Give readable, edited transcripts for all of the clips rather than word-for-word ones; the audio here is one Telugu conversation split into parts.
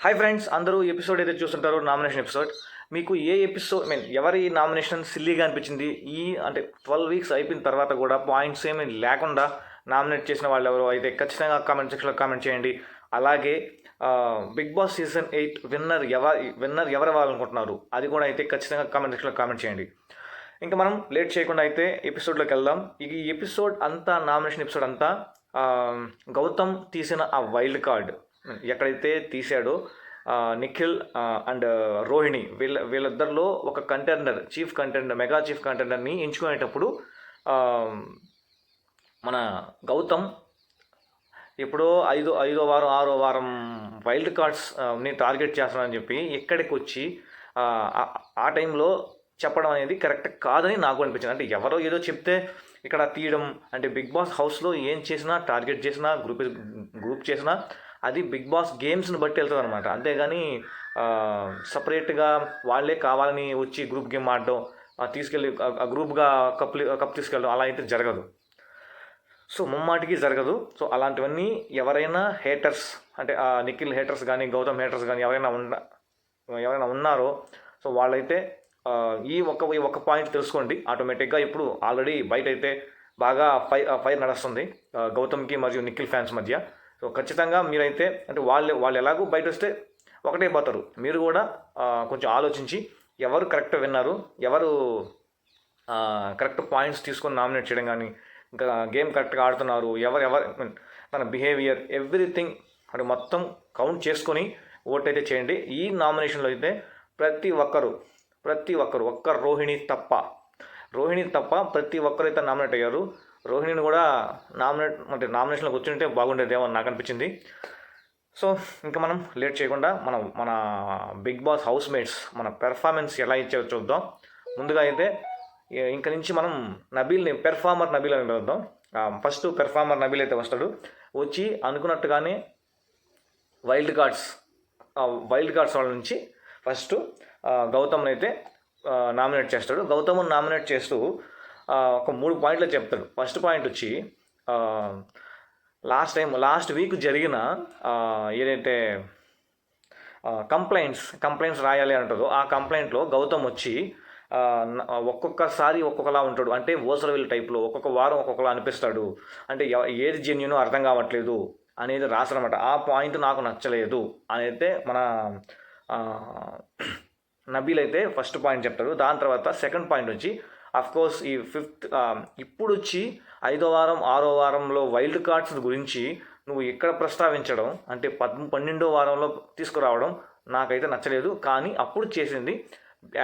హాయ్ ఫ్రెండ్స్, అందరూ ఎపిసోడ్ అయితే చూస్తుంటారు, నామినేషన్ ఎపిసోడ్. మీకు ఏ ఎపిసోడ్ ఎవరి నామినేషన్ సిల్లీగా అనిపించింది? అంటే 12 వీక్స్ అయిపోయిన తర్వాత కూడా పాయింట్స్ ఏమీ లేకుండా నామినేట్ చేసిన వాళ్ళు ఎవరు అయితే ఖచ్చితంగా కామెంట్ సెక్షన్లో కామెంట్ చేయండి. అలాగే బిగ్ బాస్ సీజన్ 8 విన్నర్ ఎవరు అవ్వాలనుకుంటున్నారు అది కూడా అయితే ఖచ్చితంగా కామెంట్ సెక్షన్లో కామెంట్ చేయండి. ఇంకా మనం లేట్ చేయకుండా అయితే ఎపిసోడ్లోకి వెళ్దాం. ఈ ఎపిసోడ్ అంతా, నామినేషన్ ఎపిసోడ్ అంతా గౌతమ్ తీసిన ఆ వైల్డ్ కార్డ్ ఎక్కడైతే తీశాడో, నిఖిల్ అండ్ రోహిణి వీళ్ళిద్దరిలో ఒక కంటెండర్, మెగా చీఫ్ కంటెండర్ని ఎంచుకునేటప్పుడు మన గౌతమ్ ఎప్పుడో ఐదో వారం 6వ వారం వైల్డ్ కార్డ్స్ని టార్గెట్ చేస్తానని చెప్పి ఇక్కడికి వచ్చి ఆ టైంలో చెప్పడం అనేది కరెక్ట్ కాదని నాకు అనిపించింది. అంటే ఎవరో ఏదో చెప్తే ఇక్కడ తీయడం అంటే బిగ్ బాస్ హౌస్లో ఏం చేసినా, టార్గెట్ చేసినా, గ్రూప్ చేసినా అది బిగ్ బాస్ గేమ్స్ని బట్టి వెళ్తుంది అనమాట. అంతేగాని సపరేట్గా వాళ్ళే కావాలని వచ్చి గ్రూప్ గేమ్ ఆడడం, తీసుకెళ్ళి గ్రూప్గా కప్ తీసుకెళ్ళడం అలా అయితే జరగదు. సో ముమ్మాటికి జరగదు. సో అలాంటివన్నీ ఎవరైనా హేటర్స్, అంటే నిఖిల్ హేటర్స్ కానీ, గౌతమ్ హేటర్స్ కానీ ఎవరైనా ఉన్నారో సో వాళ్ళైతే ఈ ఒక పాయింట్ తెలుసుకోండి. ఆటోమేటిక్గా ఇప్పుడు ఆల్రెడీ బయట అయితే బాగా ఫైర్ నడుస్తుంది గౌతమ్కి మరియు నిఖిల్ ఫ్యాన్స్ మధ్య. సో ఖచ్చితంగా మీరైతే అంటే వాళ్ళు ఎలాగో బయట వస్తే ఒకటే పోతారు. మీరు కూడా కొంచెం ఆలోచించి ఎవరు కరెక్ట్ విన్నారు, ఎవరు కరెక్ట్ పాయింట్స్ తీసుకొని నామినేట్ చేయడం కానీ, ఇంకా గేమ్ కరెక్ట్గా ఆడుతున్నారు, తన బిహేవియర్ ఎవ్రీథింగ్ అంటే మొత్తం కౌంట్ చేసుకొని ఓట్ అయితే చేయండి. ఈ నామినేషన్లో అయితే ప్రతి ఒక్కరు ఒక్క రోహిణి తప్ప ప్రతి ఒక్కరు అయితే నామినేట్ అయ్యారు. రోహిణిని కూడా నామినేషన్లోకి వచ్చింటే బాగుండేదేమో నాకు అనిపించింది. సో ఇంకా మనం లేట్ చేయకుండా మన బిగ్ బాస్ హౌస్ మేట్స్ మన పెర్ఫార్మెన్స్ ఎలా ఇచ్చారో చూద్దాం. ముందుగా అయితే ఇంక నుంచి మనం పెర్ఫార్మర్ నబీల్ అని పిలుద్దాం. ఫస్ట్ పెర్ఫార్మర్ నబీల్ అయితే వస్తాడు. వచ్చి అనుకున్నట్టుగానే వైల్డ్ కార్డ్స్ వాళ్ళ నుంచి ఫస్ట్ గౌతమ్ని అయితే నామినేట్ చేస్తాడు. గౌతమ్ని నామినేట్ చేస్తూ ఒక 3 పాయింట్లు చెప్తాడు. ఫస్ట్ పాయింట్ వచ్చి లాస్ట్ వీక్ జరిగిన ఏదైతే కంప్లైంట్స్ రాయాలి అంటుందో ఆ కంప్లైంట్లో గౌతమ్ వచ్చి ఒక్కొక్కసారి ఒక్కొక్కలా ఉంటాడు. అంటే ఓసరవిల్ టైప్లో ఒక్కొక్క వారం ఒక్కొక్కలా అనిపిస్తాడు. అంటే ఏది జెన్యునో అర్థం కావట్లేదు అనేది రాసనమాట. ఆ పాయింట్ నాకు నచ్చలేదు అనేది మన నబీల్ అయితే ఫస్ట్ పాయింట్ చెప్తాడు. దాని తర్వాత సెకండ్ పాయింట్ వచ్చి అఫ్కోర్స్ ఈ ఇప్పుడు వచ్చి 5వ వారం 6వ వారంలో వైల్డ్ కార్డ్స్ గురించి నువ్వు ఇక్కడ ప్రస్తావించడం అంటే 12వ వారంలో తీసుకురావడం నాకైతే నచ్చలేదు. కానీ అప్పుడు చేసింది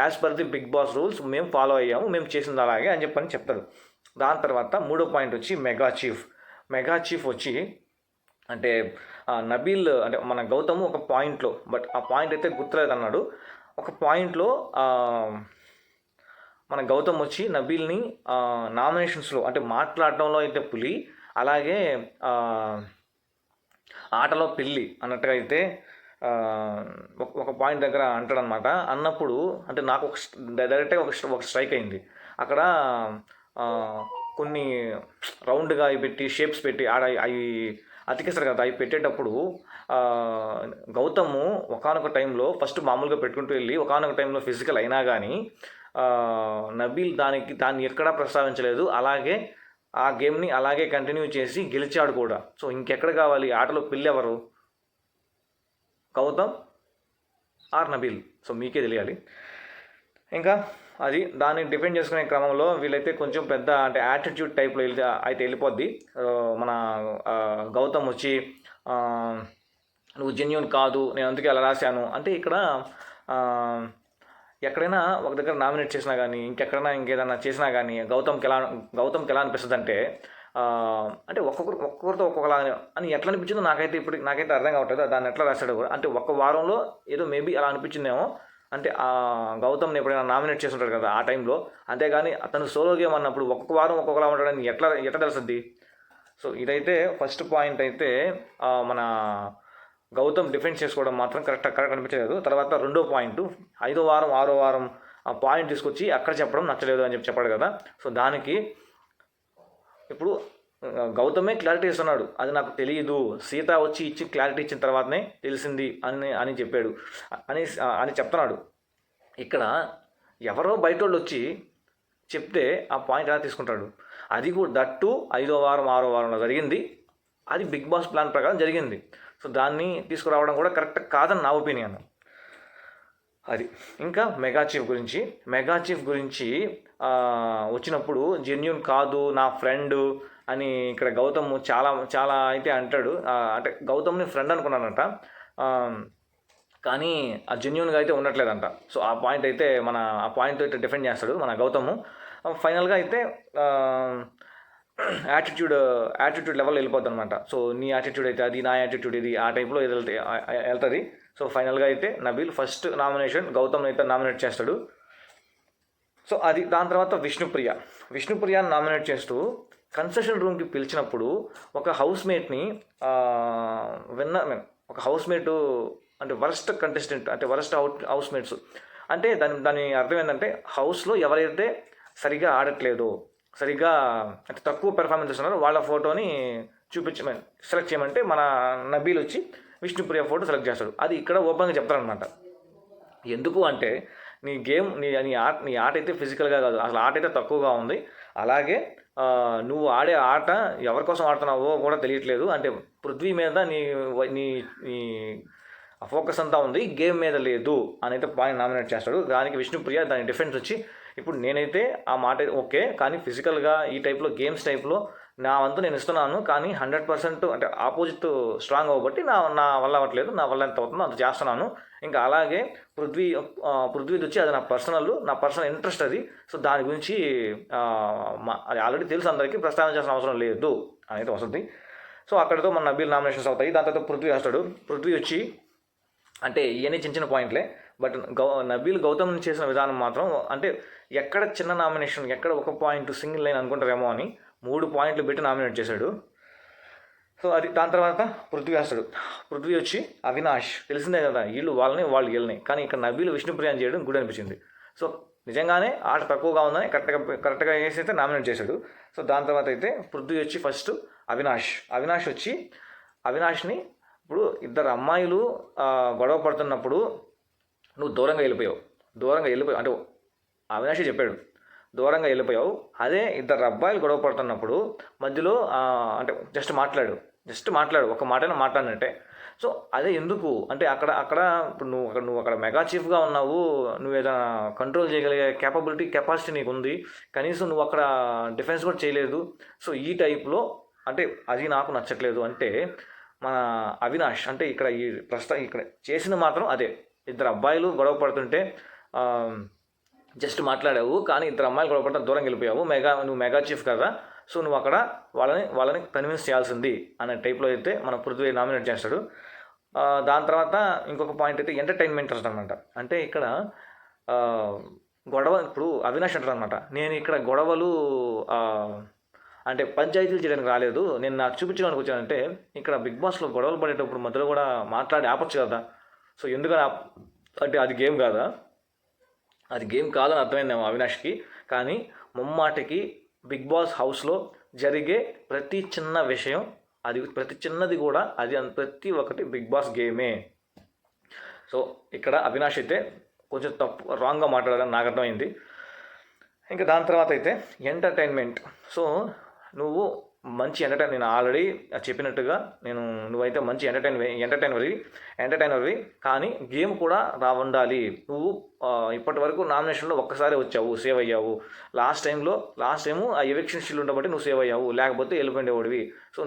as per the Bigg Boss rules మేము ఫాలో అయ్యాము, మేము చేసింది అలాగే అని చెప్తాడు. దాని తర్వాత 3వ పాయింట్ వచ్చి మెగా చీఫ్ వచ్చి అంటే నబీల్ అంటే మన గౌతమ్ ఒక పాయింట్లో, బట్ ఆ పాయింట్ అయితే గుర్తులేదు అన్నాడు. ఒక పాయింట్లో మన గౌతమ్ వచ్చి నబీల్ని నామినేషన్స్లో అంటే మాట్లాడటంలో అయితే పులి, అలాగే ఆటలో పిల్లి అన్నట్టుగా అయితే ఒక పాయింట్ దగ్గర అంటాడనమాట. అన్నప్పుడు అంటే నాకు డైరెక్ట్గా ఒక స్ట్రైక్ అయింది. అక్కడ కొన్ని రౌండ్గా అవి పెట్టి షేప్స్ పెట్టి అవి అతికిస్తారు కదా, అవి పెట్టేటప్పుడు గౌతము ఒకానొక టైంలో ఫస్ట్ మామూలుగా పెట్టుకుంటూ వెళ్ళి ఒకానొక టైంలో ఫిజికల్ అయినా కానీ నబీల్ దాన్ని ఎక్కడా ప్రస్తావించలేదు. అలాగే ఆ గేమ్ని అలాగే కంటిన్యూ చేసి గెలిచాడు కూడా. సో ఇంకెక్కడ కావాలి? ఆటలో పిల్లి ఎవరు? గౌతమ్ ఆర్ నబీల్? సో మీకే తెలియాలి. ఇంకా దాన్ని డిఫెండ్ చేసుకునే క్రమంలో వీళ్ళైతే కొంచెం పెద్ద అంటే యాటిట్యూడ్ టైప్లో అయితే వెళ్ళిపోద్ది. మన గౌతమ్ వచ్చి నువ్వు జెన్యూన్ కాదు, నేను అందుకే అలా రాశాను అంటే ఇక్కడ ఎక్కడైనా ఒక దగ్గర నామినేట్ చేసినా కానీ ఇంకెక్కడైనా ఇంకేదైనా చేసినా కానీ గౌతమ్కి ఎలా అనిపిస్తుంది అంటే అంటే ఒక్కొక్కరితో ఒక్కొక్కలా అని ఎట్లా అనిపించిందో నాకైతే అర్థం కావట్లేదు. దాన్ని ఎట్లా రాశాడు కూడా అంటే ఒక్క వారంలో ఏదో మేబీ అలా అనిపించిందేమో. అంటే గౌతమ్ని ఎప్పుడైనా నామినేట్ చేస్తుంటాడు కదా ఆ టైంలో, అంతేగాని అతను సోలో గేమ్ అన్నప్పుడు ఒక్కొక్క వారం ఒక్కొక్కలా ఉంటాడని ఎట్లా తెలుస్తుంది? సో ఇదైతే ఫస్ట్ పాయింట్ అయితే మన గౌతమ్ డిఫెన్స్ చేసుకోవడం మాత్రం కరెక్ట్ అనిపించలేదు. తర్వాత 2వ పాయింట్ 5వ వారం 6వ వారం ఆ పాయింట్ తీసుకొచ్చి అక్కడ చెప్పడం నచ్చలేదు అని చెప్పాడు కదా. సో దానికి ఇప్పుడు గౌతమే క్లారిటీ ఇస్తున్నాడు, అది నాకు తెలియదు, సీత వచ్చి ఇచ్చి క్లారిటీ ఇచ్చిన తర్వాతనే తెలిసింది అని చెప్పాడు అని అని చెప్తున్నాడు. ఇక్కడ ఎవరో బయట వాళ్ళు వచ్చి చెప్తే ఆ పాయింట్ ఎలా తీసుకుంటాడు? అది కూడా దట్టు 5వ వారం 6వ వారంలో జరిగింది, అది బిగ్ బాస్ ప్లాన్ ప్రకారం జరిగింది. సో దాన్ని తీసుకురావడం కూడా కరెక్ట్ కాదని నా ఒపీనియన్. అది ఇంకా మెగా చీఫ్ గురించి వచ్చినప్పుడు జెన్యూన్ కాదు నా ఫ్రెండ్ అని ఇక్కడ గౌతమ్ చాలా చాలా అయితే అంటాడు. అంటే గౌతమ్ని ఫ్రెండ్ అనుకున్నానంట, కానీ ఆ జెన్యూన్గా అయితే ఉండట్లేదంట. సో ఆ పాయింట్ అయితే ఆ పాయింట్ అయితే డిఫెండ్ చేస్తాడు మన గౌతమ్. ఫైనల్గా అయితే యాటిట్యూడ్ లెవెల్ వెళ్ళిపోద్ది అనమాట. సో నీ యాటిట్యూడ్ అయితే అది, నా యాటిట్యూడ్ ఇది, ఆ టైప్లో వెళ్తుంది. సో ఫైనల్గా అయితే నబీల్ ఫస్ట్ నామినేషన్ గౌతమ్ అయితే నామినేట్ చేస్తాడు. సో అది దాని తర్వాత విష్ణుప్రియని నామినేట్ చేస్తూ కన్సెషన్ రూమ్కి పిలిచినప్పుడు ఒక హౌస్మేట్ని ఒక హౌస్మేట్ అంటే వరస్ట్ కంటెస్టెంట్ అంటే వరస్ట్ హౌస్మేట్స్ అంటే దాని అర్థం ఏంటంటే హౌస్లో ఎవరైతే సరిగ్గా ఆడట్లేదో, సరిగ్గా అంటే తక్కువ పెర్ఫార్మెన్స్ ఇస్తున్నారో వాళ్ళ ఫోటోని సెలెక్ట్ చేయమంటే మన నబీల్ వచ్చి విష్ణుప్రియ ఫోటో సెలెక్ట్ చేస్తాడు. అది ఇక్కడ ఓపెన్గా చెప్తారనమాట. ఎందుకు అంటే నీ గేమ్ నీ ఆట అయితే ఫిజికల్గా కాదు, అసలు ఆట అయితే తక్కువగా ఉంది. అలాగే నువ్వు ఆడే ఆట ఎవరి కోసం ఆడుతున్నావో కూడా తెలియట్లేదు. అంటే పృథ్వీ మీద నీ నీ నీ ఫోకస్ అంతా ఉంది, గేమ్ మీద లేదు అని అయితే పాయింట్ నామినేట్ చేస్తాడు. దానికి విష్ణుప్రియ దాని డిఫెన్స్ వచ్చి ఇప్పుడు నేనైతే ఆ మాట ఓకే, కానీ ఫిజికల్గా ఈ టైప్లో గేమ్స్ టైప్లో నా వంతు నేను ఇస్తున్నాను, కానీ 100% అంటే ఆపోజిట్ స్ట్రాంగ్ అవ్వబట్టి నా వల్ల అవ్వట్లేదు, నా వల్ల ఎంత అవుతుందో అంత చేస్తున్నాను. ఇంకా అలాగే పృథ్వీది వచ్చి అది నా పర్సనల్ ఇంట్రెస్ట్ అది. సో దాని గురించి అది ఆల్రెడీ తెలుసు అందరికీ, ప్రస్తావించాల్సిన అవసరం లేదు అని అయితే వస్తుంది. సో అక్కడితో మన నబీల్ నామినేషన్స్ అవుతాయి. దాని తర్వాత పృథ్వీ వస్తాడు. పృథ్వీ వచ్చి అంటే ఇవన్నీ చిన్న పాయింట్లే, బట్ నబీల్ గౌతమ్ చేసిన విధానం మాత్రం అంటే ఎక్కడ చిన్న నామినేషన్, ఎక్కడ ఒక పాయింట్ సింగిల్ లైన్ అనుకుంటారేమో అని 3 పాయింట్లు పెట్టి నామినేట్ చేశాడు. సో అది దాని తర్వాత పృథ్వీ వస్తాడు. పృథ్వీ వచ్చి అవినాష్ తెలిసిందే కదా, వాళ్ళు వీళ్ళని, కానీ ఇక్కడ నబీల్ విష్ణుప్రియాని చేయడం గుడ్ అనిపించింది. సో నిజంగానే ఆట తక్కువగా ఉందని కరెక్ట్గా వేసి అయితే నామినేట్ చేశాడు. సో దాని తర్వాత అయితే పృథ్వీ వచ్చి ఫస్ట్ అవినాష్ వచ్చి అవినాష్ని ఇప్పుడు ఇద్దరు అమ్మాయిలు గొడవ పడుతున్నప్పుడు నువ్వు దూరంగా వెళ్ళిపోయావు అంటే అవినాషే చెప్పాడు, దూరంగా వెళ్ళిపోయావు. అదే ఇద్దరు అబ్బాయిలు గొడవ పడుతున్నప్పుడు మధ్యలో అంటే జస్ట్ మాట్లాడు ఒక మాటైనా మాట్లాడినట్టే. సో అదే ఎందుకు అంటే అక్కడ ఇప్పుడు నువ్వు అక్కడ మెగా చీఫ్గా ఉన్నావు, నువ్వు ఏదైనా కంట్రోల్ చేయగలిగే కెపాసిటీ నీకు ఉంది, కనీసం నువ్వు అక్కడ డిఫెన్స్ కూడా చేయలేదు. సో ఈ టైప్లో అంటే అది నాకు నచ్చట్లేదు. అంటే మన అవినాష్ అంటే ఇక్కడ ఇక్కడ చేసిన మాత్రం అదే, ఇద్దరు అబ్బాయిలు గొడవ పడుతుంటే జస్ట్ మాట్లాడావు, కానీ ఇద్దరు అమ్మాయిలు గొడవ పడితే దూరం వెళ్ళిపోయావు, నువ్వు మెగా చీఫ్ కదా, సో నువ్వు అక్కడ వాళ్ళని కన్విన్స్ చేయాల్సింది అనే టైప్లో అయితే మన పృథ్వీ నామినేట్ చేస్తాడు. దాని తర్వాత ఇంకొక పాయింట్ అయితే ఎంటర్టైన్మెంట్ అనమాట. అంటే ఇక్కడ గొడవ ఇప్పుడు అవినాష్ అంటారు అనమాట, నేను ఇక్కడ గొడవలు అంటే పంచాయతీలు చేయడానికి రాలేదు, నేను నాకు చూపించడానికి వచ్చానంటే ఇక్కడ బిగ్ బాస్లో గొడవలు పడేటప్పుడు మధ్యలో కూడా మాట్లాడి ఆపచ్చు కదా. సో ఎందుకని అంటే అది గేమ్ కాదా, అది గేమ్ కాదని అర్థమైందేమో అవినాష్కి. కానీ ముమ్మాటికి బిగ్ బాస్ హౌస్లో జరిగే ప్రతి చిన్న విషయం, అది ప్రతి చిన్నది కూడా అది ప్రతి ఒక్కటి బిగ్ బాస్ గేమే. సో ఇక్కడ అవినాష్ అయితే కొంచెం రాంగ్గా మాట్లాడాలని నాకు అర్థమైంది. ఇంకా దాని తర్వాత అయితే ఎంటర్టైన్మెంట్. సో నువ్వు మంచి నేను ఆల్రెడీ చెప్పినట్టుగా నువ్వైతే మంచి ఎంటర్టైనర్వి, కానీ గేమ్ కూడా ఉండాలి. నువ్వు ఇప్పటి వరకు నామినేషన్లో ఒక్కసారి వచ్చావు, సేవ్ అయ్యావు. లాస్ట్ టైము ఆ ఎవిక్షన్ షీల్డ్ ఉండబట్టి నువ్వు సేవ్ అయ్యావు, లేకపోతే వెళ్ళిపోయేవాడివి. సో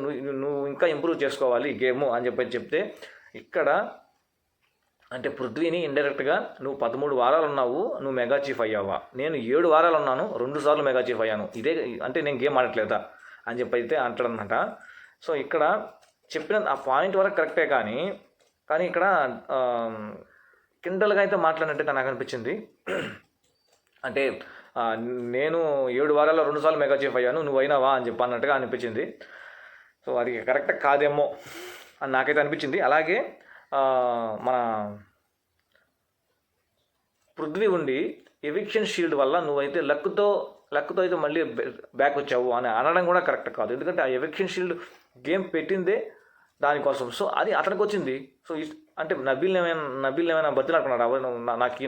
నువ్వు ఇంకా ఇంప్రూవ్ చేసుకోవాలి గేమ్ అని చెప్తే ఇక్కడ అంటే పృథ్వీని ఇండైరెక్ట్గా నువ్వు 13 వారాలు ఉన్నావు, నువ్వు మెగా చీఫ్ అయ్యావా, నేను 7 వారాలు ఉన్నాను, 2 సార్లు మెగా చీఫ్ అయ్యాను, ఇదే అంటే నేను గేమ్ ఆడట్లేదా అని అయితే అంటాడనమాట. సో ఇక్కడ చెప్పిన ఆ పాయింట్ వరకు కరెక్టే, కానీ ఇక్కడ కిండల్గా అయితే మాట్లాడినట్టే నాకు అనిపించింది. అంటే నేను 7 వారాల్లో 2 సార్లు మెగా చీఫ్ అయ్యాను, నువ్వు అయినావా అని అన్నట్టుగా అనిపించింది. సో అది కరెక్ట్ కాదేమో అని నాకైతే అనిపించింది. అలాగే మన పృథ్వీ ఉండి ఎవిక్షన్ షీల్డ్ వల్ల నువ్వైతే లక్తో లక్తో అయితే మళ్ళీ బ్యాక్ వచ్చావు అని అనడం కూడా కరెక్ట్ కాదు. ఎందుకంటే ఆ ఎవిక్షన్ షీల్డ్ గేమ్ పెట్టిందే దానికోసం. సో అది అతనికి వచ్చింది. సో అంటే నబీల్ ఏమైనా బతిలాడుకున్నాడు అవర్ నాకి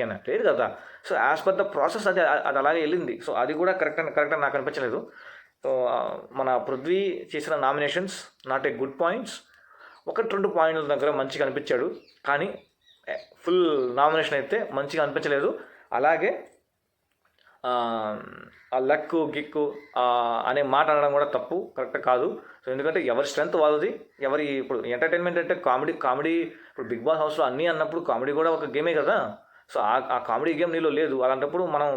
అని లేదు కదా. So as per the process అది అలాగే వెళ్ళింది. సో అది కూడా కరెక్ట్ అని నాకు అనిపించలేదు. సో మన పృథ్వీ చేసిన nominations not a good points. 1-2 పాయింట్ల దగ్గర మంచిగా అనిపించాడు, కానీ ఫుల్ నామినేషన్ అయితే మంచిగా అనిపించలేదు. అలాగే ఆ లక్కు గిక్కు అనే మాట అనడం కూడా తప్పు, కరెక్ట్ కాదు. సో ఎందుకంటే ఎవరి స్ట్రెంత్ వాళ్ళది. ఇప్పుడు ఎంటర్టైన్మెంట్ అంటే కామెడీ ఇప్పుడు బిగ్ బాస్ హౌస్లో అన్నీ అన్నప్పుడు కామెడీ కూడా ఒక గేమే కదా. సో ఆ కామెడీ గేమ్ నీలో లేదు. అలాంటప్పుడు మనం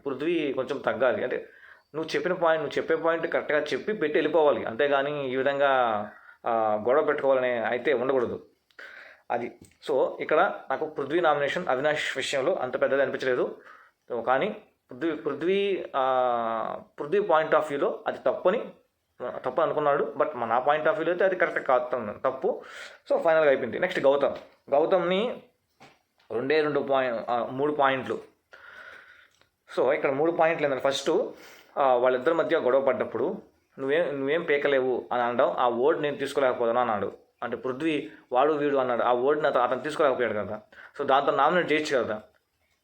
పృథ్వీ కొంచెం తగ్గాలి. అంటే నువ్వు చెప్పే పాయింట్ కరెక్ట్గా చెప్పి పెట్టి వెళ్ళిపోవాలి, అంతేగాని ఈ విధంగా గొడవ పెట్టుకోవాలని అయితే ఉండకూడదు. అది సో ఇక్కడ నాకు పృథ్వీ నామినేషన్ అవినాష్ విషయంలో అంత పెద్దది అనిపించలేదు. కానీ పృథ్వీ పాయింట్ ఆఫ్ వ్యూలో అది తప్పు అనుకున్నాడు. బట్ నా పాయింట్ ఆఫ్ వ్యూలో అయితే అది కరెక్ట్ కాదు, తప్పు. సో ఫైనల్గా అయిపోయింది. నెక్స్ట్ గౌతమ్ని 3 పాయింట్లు. సో ఇక్కడ 3 పాయింట్లు ఏంటంటే, ఫస్ట్ వాళ్ళిద్దరి మధ్య గొడవ పడ్డప్పుడు నువ్వేం పేకలేవు అని అనడం, ఆ వర్డ్ నేను తీసుకోలేకపోతాను అన్నాడు. అంటే పృథ్వీ వాడు వీడు అన్నాడు, ఆ వర్డ్ని అతను తీసుకోలేకపోయాడు కదా. సో దాంతో నామినేట్ చేయొచ్చు కదా,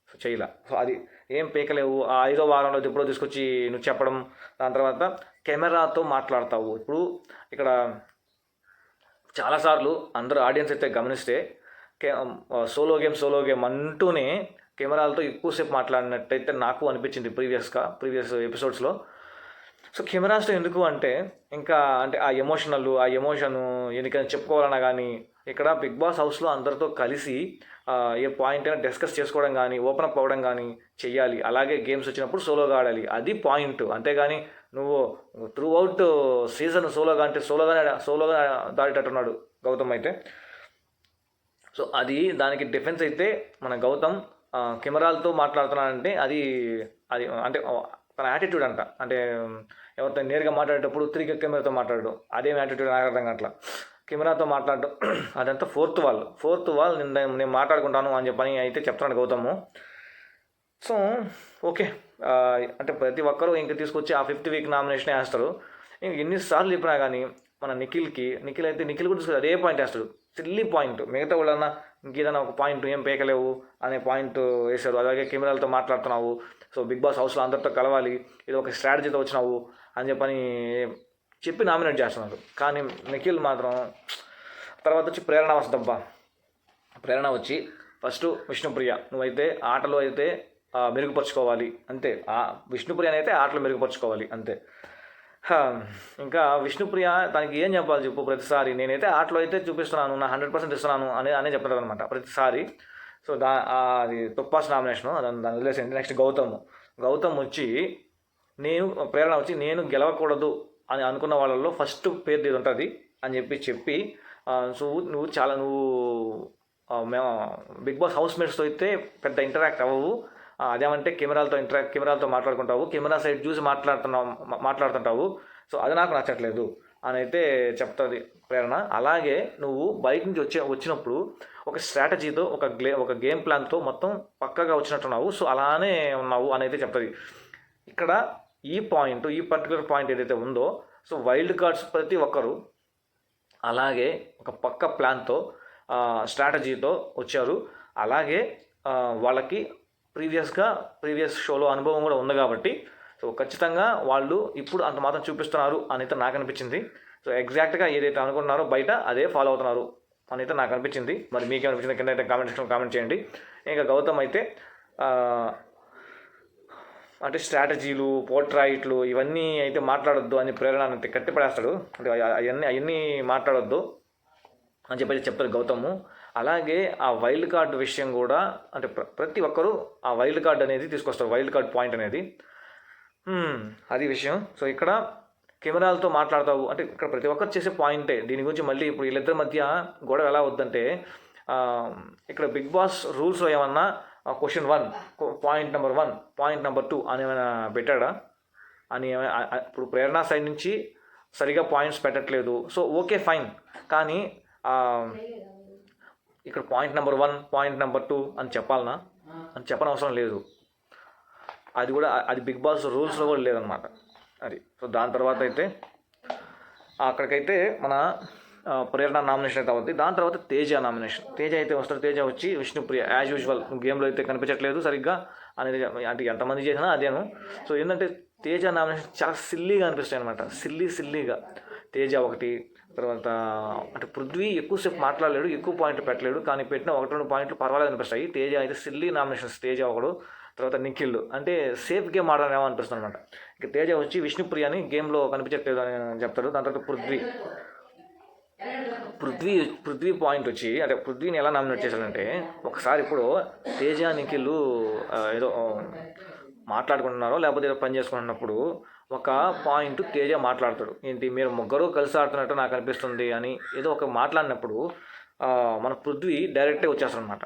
సో చేయలే. సో అది ఏం పేకలేవు. ఆ 5వ వారంలో ఎప్పుడో తీసుకొచ్చి నువ్వు చెప్పడం. దాని తర్వాత కెమెరాతో మాట్లాడతావు. ఇప్పుడు ఇక్కడ చాలాసార్లు అందరూ ఆడియన్స్ అయితే గమనిస్తే సోలో గేమ్ అంటూనే కెమెరాలతో ఎక్కువసేపు మాట్లాడినట్టయితే నాకు అనిపించింది ప్రీవియస్ ఎపిసోడ్స్లో. సో కెమెరాస్తో ఎందుకు అంటే ఇంకా ఆ ఎమోషను ఎందుకని చెప్పుకోవాలన్నా కానీ, ఇక్కడ బిగ్ బాస్ హౌస్లో అందరితో కలిసి ఏ పాయింట్ అయినా డిస్కస్ చేసుకోవడం కానీ, ఓపెన్ అప్ అవ్వడం కానీ చెయ్యాలి. అలాగే గేమ్స్ వచ్చినప్పుడు సోలోగా ఆడాలి, అది పాయింట్. అంతేగాని నువ్వు త్రూ అవుట్ సీజన్ సోలోగా దాటేటట్టున్నాడు గౌతమ్ అయితే. సో అది దానికి డిఫెన్స్ అయితే మన గౌతమ్ కెమెరాలతో మాట్లాడుతున్నాడంటే అది అంటే తన యాటిట్యూడ్ అంట. అంటే ఎవరితో నేరుగా మాట్లాడేటప్పుడు తిరిగి కెమెరాతో మాట్లాడడం, అదేం యాటిట్యూడ్ నాకు అర్థం కావట్లా. కెమెరాతో మాట్లాడడం అదంతా ఫోర్త్ వాల్ నేను మాట్లాడుకుంటాను అని చెప్పని అయితే చెప్తున్నాడు గౌతమ్. సో ఓకే, అంటే ప్రతి ఒక్కరూ ఇంక తీసుకొచ్చి ఆ 5th వీక్ నామినేషన్ వేస్తారు. ఇంక ఎన్నిసార్లు చెప్పినా కానీ మన నిఖిల్ కూడా తీసుకొచ్చి అదే పాయింట్ వేస్తాడు, సిల్లీ పాయింట్. మిగతా వాళ్ళన్నా ఇంకేదైనా ఒక పాయింట్ ఏం పేకలేవు అనే పాయింట్ వేశారు. అలాగే కెమెరాలతో మాట్లాడుతున్నావు, సో బిగ్ బాస్ హౌస్లో అందరితో కలవాలి, ఇది ఒక స్ట్రాటజీతో వచ్చినావు అని చెప్పి నామినేట్ చేస్తున్నారు. కానీ నిఖిల్ మాత్రం తర్వాత వచ్చి ప్రేరణ వచ్చి ఫస్ట్ విష్ణుప్రియ, నువ్వైతే ఆటలో అయితే మెరుగుపరుచుకోవాలి అంతే. విష్ణుప్రియ అయితే ఆటలో మెరుగుపరుచుకోవాలి అంతే. ఇంకా విష్ణుప్రియ దానికి ఏం చెప్పాలి చెప్పు. ప్రతిసారి నేనైతే ఆటలో అయితే చూపిస్తున్నాను, నా 100% ఇస్తున్నాను అనే చెప్తాడు అనమాట ప్రతిసారి. సో అది తుప్పాస్ నామినేషను, దాన్ని వదిలేసింది. నెక్స్ట్ గౌతమ్ వచ్చి ప్రేరణ వచ్చి నేను గెలవకూడదు అని అనుకున్న వాళ్ళల్లో ఫస్ట్ పేరు ఇది ఉంటుంది అని చెప్పి సో నువ్వు బిగ్ బాస్ హౌస్ మేట్స్తో అయితే పెద్ద ఇంటరాక్ట్ అవ్వవు, అదేమంటే కెమెరాలతో మాట్లాడుకుంటావు, కెమెరా సైడ్ చూసి మాట్లాడుతుంటావు. సో అది నాకు నచ్చట్లేదు అని అయితే చెప్తుంది ప్రేరణ. అలాగే నువ్వు బయట నుంచి వచ్చినప్పుడు ఒక స్ట్రాటజీతో ఒక గేమ్ ప్లాన్తో మొత్తం పక్కగా వచ్చినట్టున్నావు, సో అలానే ఉన్నావు అని అయితే చెప్తుంది. ఇక్కడ ఈ పర్టికులర్ పాయింట్ ఏదైతే ఉందో, సో వైల్డ్ కార్డ్స్ ప్రతి ఒక్కరు అలాగే ఒక పక్క ప్లాన్తో స్ట్రాటజీతో వచ్చారు. అలాగే వాళ్ళకి ప్రీవియస్ షోలో అనుభవం కూడా ఉంది కాబట్టి సో ఖచ్చితంగా వాళ్ళు ఇప్పుడు అంత మాత్రం చూపిస్తున్నారు అని అయితే నాకు అనిపించింది. సో ఎగ్జాక్ట్గా ఏదైతే అనుకుంటున్నారో బయట అదే ఫాలో అవుతున్నారు అని అయితే నాకు అనిపించింది. మరి మీకేమనిపించింది కింద అయితే కామెంట్ సెక్షన్లో కామెంట్ చేయండి. ఇంకా గౌతమ్ అయితే అంటే స్ట్రాటజీలు, పోర్ట్రైట్లు ఇవన్నీ అయితే మాట్లాడొద్దు అని ప్రేరణ అయితే కట్టిపడేస్తాడు. అంటే అవన్నీ మాట్లాడొద్దు అని చెప్పి చెప్తారు గౌతమ్. అలాగే ఆ వైల్డ్ కార్డ్ విషయం కూడా అంటే ప్రతి ఒక్కరూ ఆ వైల్డ్ కార్డ్ అనేది తీసుకొస్తారు, వైల్డ్ కార్డ్ పాయింట్ అనేది అది విషయం. సో ఇక్కడ కెమెరాలతో మాట్లాడతావు అంటే ఇక్కడ ప్రతి ఒక్కరు చేసే పాయింటే. దీని గురించి మళ్ళీ ఇప్పుడు వీళ్ళిద్దరి మధ్య గొడవ ఎలా వద్దంటే, ఇక్కడ బిగ్ బాస్ రూల్స్లో ఏమన్నా question 1 point number 1 point number 2 అని ఏమైనా పెట్టాడా అని ఇప్పుడు ప్రేరణ సైడ్ నుంచి సరిగా పాయింట్స్ పెట్టట్లేదు. సో ఓకే ఫైన్, కానీ ఇక్కడ పాయింట్ నెంబర్ 1 పాయింట్ నెంబర్ 2 అని చెప్పాలనా అని చెప్పనవసరం లేదు. అది కూడా అది బిగ్ బాస్ రూల్స్లో కూడా లేదనమాట అది. సో దాని తర్వాత అయితే అక్కడికైతే మన ప్రేరణ నామినేషన్ అయితే అవుతుంది. దాని తర్వాత తేజ నామినేషన్. తేజ అయితే వస్తాడు. తేజ వచ్చి విష్ణుప్రియ యాజ్ యూజువల్ గేమ్లో అయితే కనిపించట్లేదు సరిగ్గా అనేది, అంటే ఎంతమంది చేసినా అదేను. సో ఏంటంటే తేజ నామినేషన్ చాలా సిల్లీగా అనిపిస్తాయి అనమాట. సిల్లీగా తేజ ఒకటి. తర్వాత అంటే పృథ్వీ ఎక్కువసేపు మాట్లాడలేడు, ఎక్కువ పాయింట్లు పెట్టలేడు, కానీ పెట్టిన 1-2 పాయింట్లు పర్వాలేదు అనిపిస్తాయి. తేజ అయితే సిల్లీ నామినేషన్స్. తేజ ఒకడు, తర్వాత నిఖిల్ అంటే సేఫ్ గేమ్ ఆడాలేమో అనిపిస్తుంది అనమాట. ఇక తేజ వచ్చి విష్ణుప్రియని గేమ్లో కనిపించట్లేదు అని చెప్తాడు. దాని తర్వాత పృథ్వీ పాయింట్ వచ్చి, అంటే పృథ్వీని ఎలా నామినేట్ చేశాడంటే, ఒకసారి ఇప్పుడు తేజ నిఖిల్ ఏదో మాట్లాడుకుంటున్నారో లేకపోతే ఏదో పని చేసుకుంటున్నప్పుడు ఒక పాయింట్ తేజ మాట్లాడతాడు. ఏంటి, మీరు ముగ్గురు కలిసి ఆడుతున్నట్టు నాకు అనిపిస్తుంది అని ఏదో ఒక మాట్లాడినప్పుడు మన పృథ్వీ డైరెక్ట్గా వచ్చేస్తాడు అనమాట.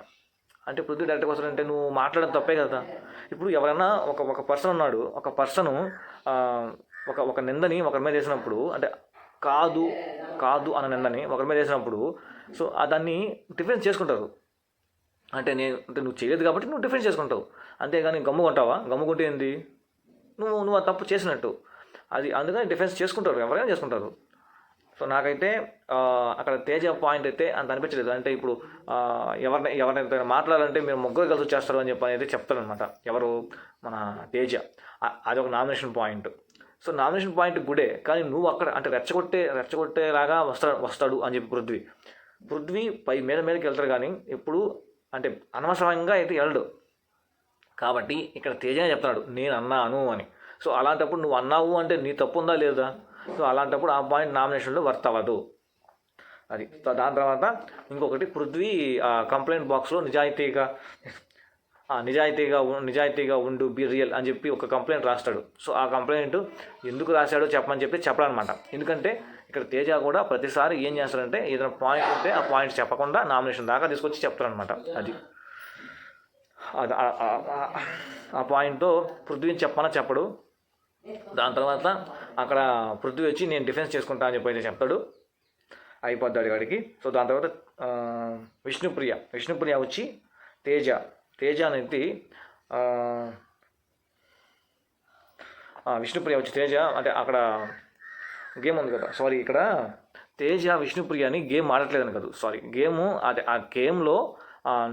అంటే పృథ్వీ డైరెక్ట్గా వస్తాడంటే నువ్వు మాట్లాడడం తప్పే కదా. ఇప్పుడు ఎవరైనా ఒక పర్సన్ ఉన్నాడు, ఒక పర్సను ఒక నిందని ఒకరి మీద వేసినప్పుడు, అంటే కాదు అన్న నిందని ఒకరి మీద వేసినప్పుడు, సో దాన్ని డిఫెన్స్ చేసుకుంటారు. అంటే నువ్వు చేయలేదు కాబట్టి నువ్వు డిఫెన్స్ చేసుకుంటావు, అంతేగాని గమ్ముకుంటావా? గమ్ముకుంటే ఏంది, నువ్వు ఆ తప్పు చేసినట్టు. అది అందుకని డిఫెన్స్ చేసుకుంటారు, ఎవరైనా చేసుకుంటారు. సో నాకైతే అక్కడ తేజ పాయింట్ అయితే అంత అనిపించలేదు. అంటే ఇప్పుడు ఎవరినైతే మాట్లాడాలంటే మీరు ముగ్గురు కలిసి వచ్చేస్తారు అని చెప్పి అయితే చెప్తారనమాట ఎవరు, మన తేజ. అది ఒక nomination point. So nomination point గుడే, కానీ నువ్వు అక్కడ అంటే రెచ్చగొట్టేలాగా వస్తాడు అని చెప్పి పృథ్వీ మీదకి వెళ్తారు, కానీ ఎప్పుడు అంటే అనవసరంగా అయితే వెళ్ళడు. కాబట్టి ఇక్కడ తేజనే చెప్తున్నాడు నేను అన్నాను అని. సో అలాంటప్పుడు నువ్వు అన్నావు అంటే నీ తప్పు ఉందా లేదా? సో అలాంటప్పుడు ఆ పాయింట్ నామినేషన్లో వర్త్ అవ్వదు అది. దాని తర్వాత ఇంకొకటి, పృథ్వీ కంప్లైంట్ బాక్స్లో నిజాయితీగా ఉండు, బి రియల్ అని చెప్పి ఒక కంప్లైంట్ రాస్తాడు. సో ఆ కంప్లైంట్ ఎందుకు రాశాడో చెప్పమని చెప్పి చెప్పాలన్నమాట. ఎందుకంటే ఇక్కడ తేజ కూడా ప్రతిసారి ఏం చేస్తాడంటే ఏదైనా పాయింట్ ఉంటే ఆ పాయింట్ చెప్పకుండా నామినేషన్ దాకా తీసుకొచ్చి చెప్తాడనమాట. అది ఆ పాయింట్తో పృథ్వీని చెప్పడు. దాని తర్వాత అక్కడ పృథ్వీ వచ్చి నేను డిఫెన్స్ చేసుకుంటా అని చెప్పి అయితే చెప్తాడు, అయిపోద్ది వాడికి. సో దాని తర్వాత విష్ణుప్రియ వచ్చి తేజ అనేది విష్ణుప్రియ వచ్చి తేజ అంటే అక్కడ గేమ్ ఉంది కదా, సారీ ఇక్కడ తేజ విష్ణుప్రియ అని గేమ్ ఆడట్లేదని కదా, సారీ గేము అదే ఆ గేమ్లో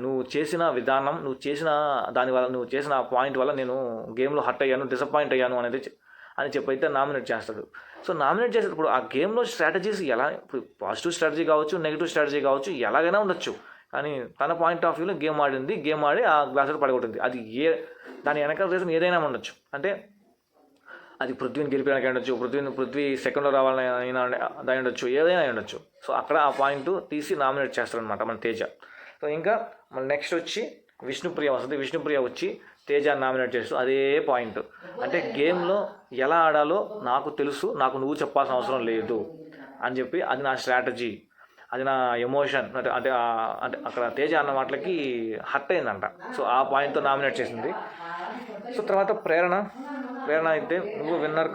నువ్వు చేసిన విధానం, నువ్వు చేసిన పాయింట్ వల్ల నేను గేమ్లో హర్ట్ అయ్యాను, డిసప్పాయింట్ అయ్యాను అని చెప్పి అయితే నామినేట్ చేస్తాడు. సో నామినేట్ చేసేటప్పుడు ఆ గేమ్లో స్ట్రాటజీస్ ఎలా, ఇప్పుడు పాజిటివ్ స్ట్రాటజీ కావచ్చు, నెగిటివ్ స్ట్రాటజీ కావచ్చు, ఎలాగైనా ఉండొచ్చు, కానీ తన పాయింట్ ఆఫ్ వ్యూలో గేమ్ ఆడి ఆ గ్లాసులో పడగొట్టింది. అది దాని వెనకాల రీజన్ ఏదైనా ఉండొచ్చు. అంటే అది పృథ్వీని గెలిపడానికి ఉండొచ్చు, పృథ్వీ సెకండ్లో రావాలని అయినా దాని ఉండొచ్చు, ఏదైనా ఉండొచ్చు. సో అక్కడ ఆ పాయింట్ తీసి నామినేట్ చేస్తారనమాట మన తేజ. సో ఇంకా మన నెక్స్ట్ వచ్చి విష్ణుప్రియ వస్తుంది. విష్ణుప్రియ వచ్చి తేజ నామినేట్ చేస్తూ అదే పాయింట్, అంటే గేమ్లో ఎలా ఆడాలో నాకు తెలుసు, నాకు నువ్వు చెప్పాల్సిన అవసరం లేదు అని చెప్పి, అది నా స్ట్రాటజీ, అది నా ఎమోషన్, అంటే అక్కడ తేజ అన్న మాటలకి హర్ట్ అయిందంట. సో ఆ పాయింట్తో నామినేట్ చేసింది. సో తర్వాత ప్రేరణ అయితే నువ్వు విన్నర్